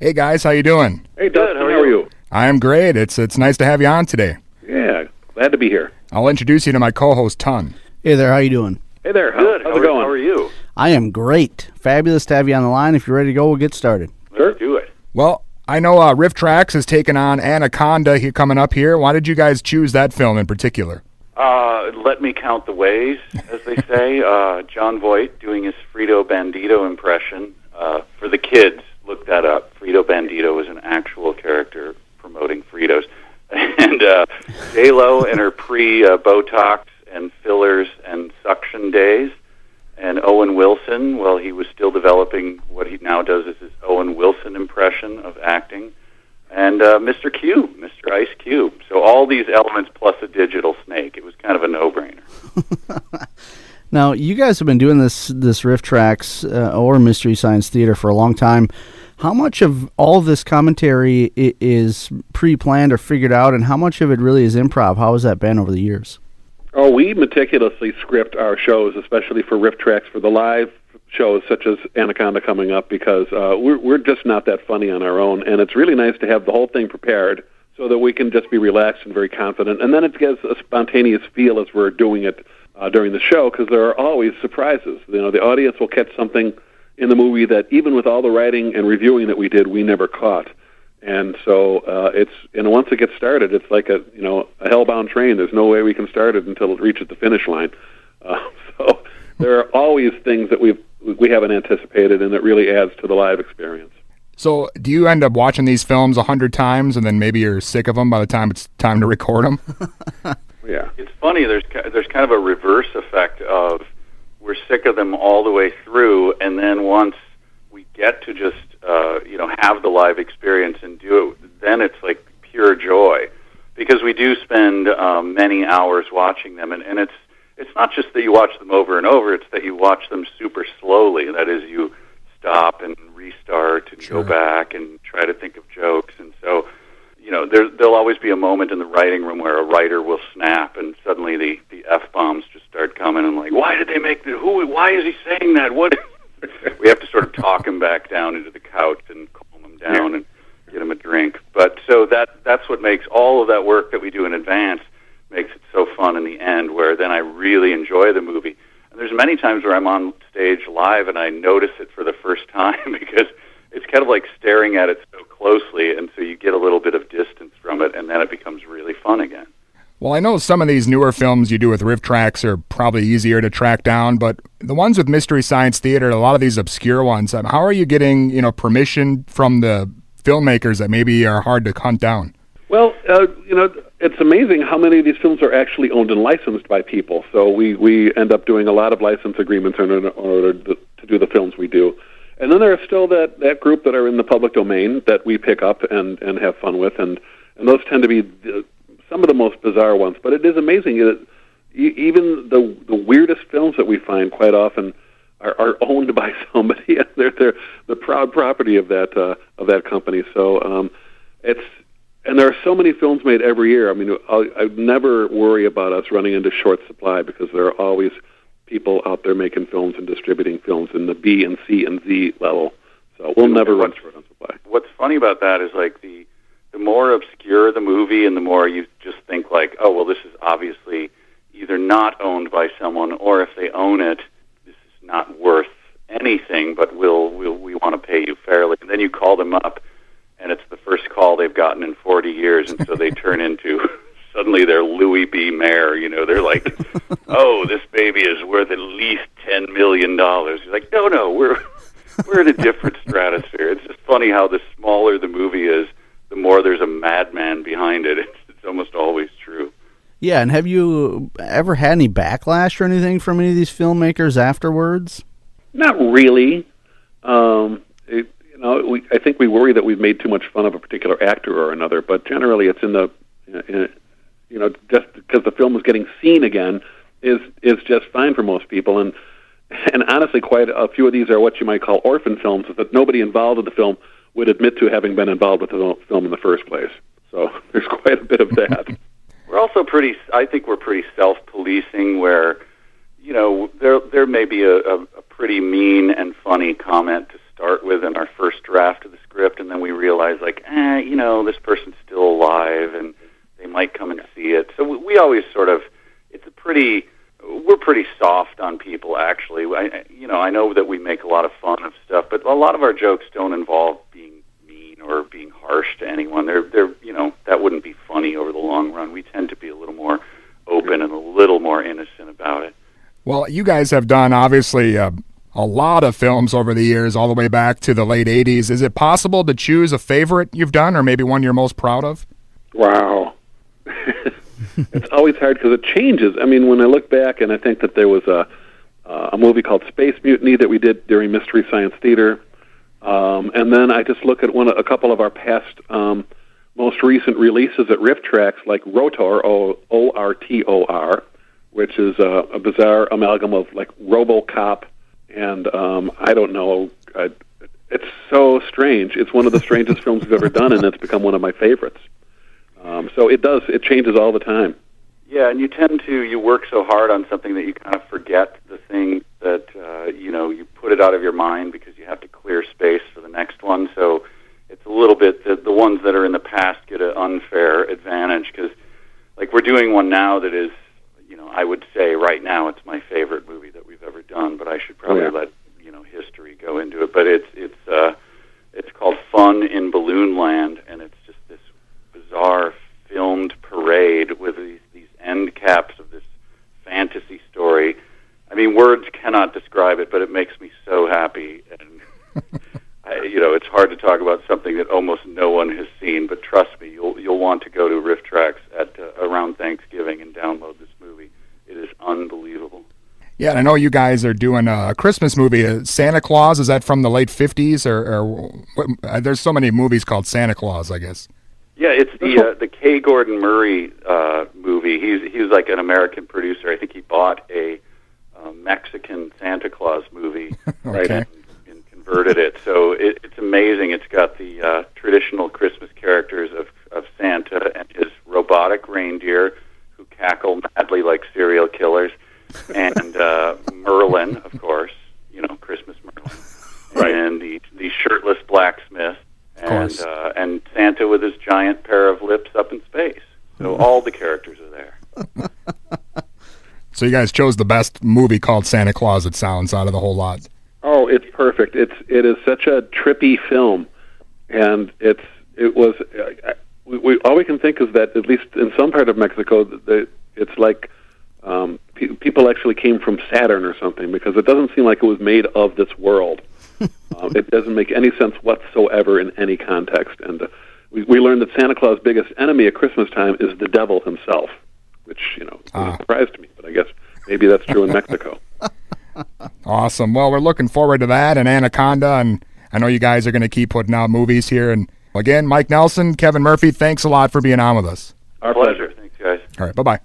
Hey guys, how you doing? Hey, Dustin, how are you? I'm great. It's nice to have you on today. Yeah, glad to be here. I'll introduce you to my co-host, Ton. Hey there, how you doing? Hey there, Good. how's it going? How are you? I am great. Fabulous to have you on the line. If you're ready to go, we'll get started. Let's do it. Well, I know Rifftrax is taking on Anaconda here coming up here. Why did you guys choose that film in particular? Let me count the ways, as they say. John Voight doing his Frito Bandito impression. For the kids, look that up. Frito Bandito is an actual character promoting Fritos. And J-Lo and her pre-Botox and fillers and suction days. And Owen Wilson, well, he was still developing what he now does as his Owen Wilson impression of acting. And Mr. Q, Mr. Ice Cube. So all these elements plus a digital snake. It was kind of a no-brainer. Now, you guys have been doing this Rifftrax or Mystery Science Theater for a long time. How much of all this commentary is pre-planned or figured out, and how much of it really is improv? How has that been over the years? Oh, we meticulously script our shows, especially for Rifftrax, for the live shows such as Anaconda coming up, because we're just not that funny on our own, and it's really nice to have the whole thing prepared so that we can just be relaxed and very confident, and then it gives a spontaneous feel as we're doing it during the show, because there are always surprises. You know, the audience will catch something in the movie that even with all the writing and reviewing that we did, we never caught. And so once it gets started, it's like a hellbound train. There's no way we can start it until it reaches the finish line. So there are always things that we haven't anticipated, and it really adds to the live experience. So do you end up watching these films 100 times, and then maybe you're sick of them by the time it's time to record them? Yeah. It's funny, there's kind of a reverse effect of we're sick of them all the way through, and then once we get to just have the live experience and do it, then it's like pure joy, because we do spend many hours watching them, and it's not just that you watch them over and over, it's that you watch them super slowly. That is, you stop and restart and go back and try to think of jokes. And so, there'll always be a moment in the writing room where a writer will snap, and suddenly the F-bombs just start coming, and like, why did they make why is he saying that? What? We have to sort of talk him back down into the couch and calm him down and get him a drink. But so that's what makes all of that work that we do in advance makes it so fun in the end, where then I really enjoy the movie. And there's many times where I'm on stage live and I notice it for the first time because it's kind of like staring at it so closely, and so you get a little bit of distance from it, and then it becomes really fun again. Well, I know some of these newer films you do with Rifftrax are probably easier to track down, but the ones with Mystery Science Theater, a lot of these obscure ones, how are you getting permission from the filmmakers that maybe are hard to hunt down? Well, it's amazing how many of these films are actually owned and licensed by people. So we end up doing a lot of license agreements in order to do the films we do. And then there are still that group that are in the public domain that we pick up and have fun with, and those tend to be some of the most bizarre ones. But it is amazing that even the weirdest films that we find quite often are owned by somebody, and they're the proud property of that company. So and there are so many films made every year. I mean, I never worry about us running into short supply, because there are always people out there making films and distributing films in the B and C and Z level. So we'll never run short on supply. What's funny about that is like the more obscure the movie, and the more you just think like, oh, well, this is obviously either not owned by someone, or if they own it, this is not worth anything, but we want to pay you fairly. And then you call them up, and it's the first call they've gotten in 40 years, and so they turn into suddenly they're Louis B. Mayer. They're like, oh, this baby is worth at least $10 million. You're like, no, we're in a different stratosphere. It's just funny how the smaller the movie is, the more there's a madman behind it. It's almost always true. Yeah, and have you ever had any backlash or anything from any of these filmmakers afterwards? Not really. I think we worry that we've made too much fun of a particular actor or another, but generally it's just because the film is getting seen again is just fine for most people. And honestly, quite a few of these are what you might call orphan films, that nobody involved in the film would admit to having been involved with the film in the first place. So there's quite a bit of that. We're also I think we're pretty self-policing, where, there may be a pretty mean and funny comment to start with in our first draft of the script, and then we realize, like, this person's still alive, and they might come and see it. So we always sort of, we're pretty soft on people, actually. I know that we make a lot of fun of stuff, but a lot of our jokes don't involve being mean or being harsh to anyone. They're that wouldn't be funny over the long run. We tend to be a little more open and a little more innocent about it. Well, you guys have done, obviously, a lot of films over the years, all the way back to the late 80s. Is it possible to choose a favorite you've done, or maybe one you're most proud of? Wow. It's always hard because it changes. I mean, when I look back, and I think that there was a movie called Space Mutiny that we did during Mystery Science Theater, and then I just look at a couple of our past most recent releases at Rifftrax, like Rotor, O-R-T-O-R, which is a bizarre amalgam of like RoboCop and I don't know. It's so strange. It's one of the strangest films we've ever done, and it's become one of my favorites. So it changes all the time. Yeah, and you work so hard on something that you kind of forget the thing that, you put it out of your mind because you have to clear space for the next one. So it's a little bit, the ones that are in the past get an unfair advantage because, like, we're doing one now that is, I would say right now it's my favorite movie that we've ever done, but I should probably let, history go into it. But it's called Fun in Balloon Land, and it's just this bizarre filmed parade with these end caps of this fantasy story. I mean, words cannot describe it, but it makes me so happy. And it's hard to talk about something that almost no one has seen. But trust me, you'll want to go to Rifftrax at around Thanksgiving and download this movie. It is unbelievable. Yeah, and I know you guys are doing a Christmas movie, Santa Claus. Is that from the late 50s? Or there's so many movies called Santa Claus, I guess. Yeah, it's the K. Gordon Murray movie. He was like an American producer. I think he bought a Mexican Santa Claus movie, right, and converted it. So it's amazing. It's got the traditional Christmas characters of Santa and his robotic reindeer who cackle madly like serial killers, and Merlin, of course, Christmas Merlin, right, and the shirtless blacksmith. And Santa with his giant pair of lips up in space. So all the characters are there. So you guys chose the best movie called Santa Claus, it sounds, out of the whole lot. Oh, it's perfect. It is such a trippy film, and all we can think is that at least in some part of Mexico, it's like people actually came from Saturn or something, because it doesn't seem like it was made of this world. It doesn't make any sense whatsoever in any context. And we learned that Santa Claus' biggest enemy at Christmas time is the devil himself, which, is a surprise to me. But I guess maybe that's true in Mexico. Awesome. Well, we're looking forward to that and Anaconda, and I know you guys are going to keep putting out movies here. And again, Mike Nelson, Kevin Murphy, thanks a lot for being on with us. Our pleasure. Thanks, guys. All right, bye-bye.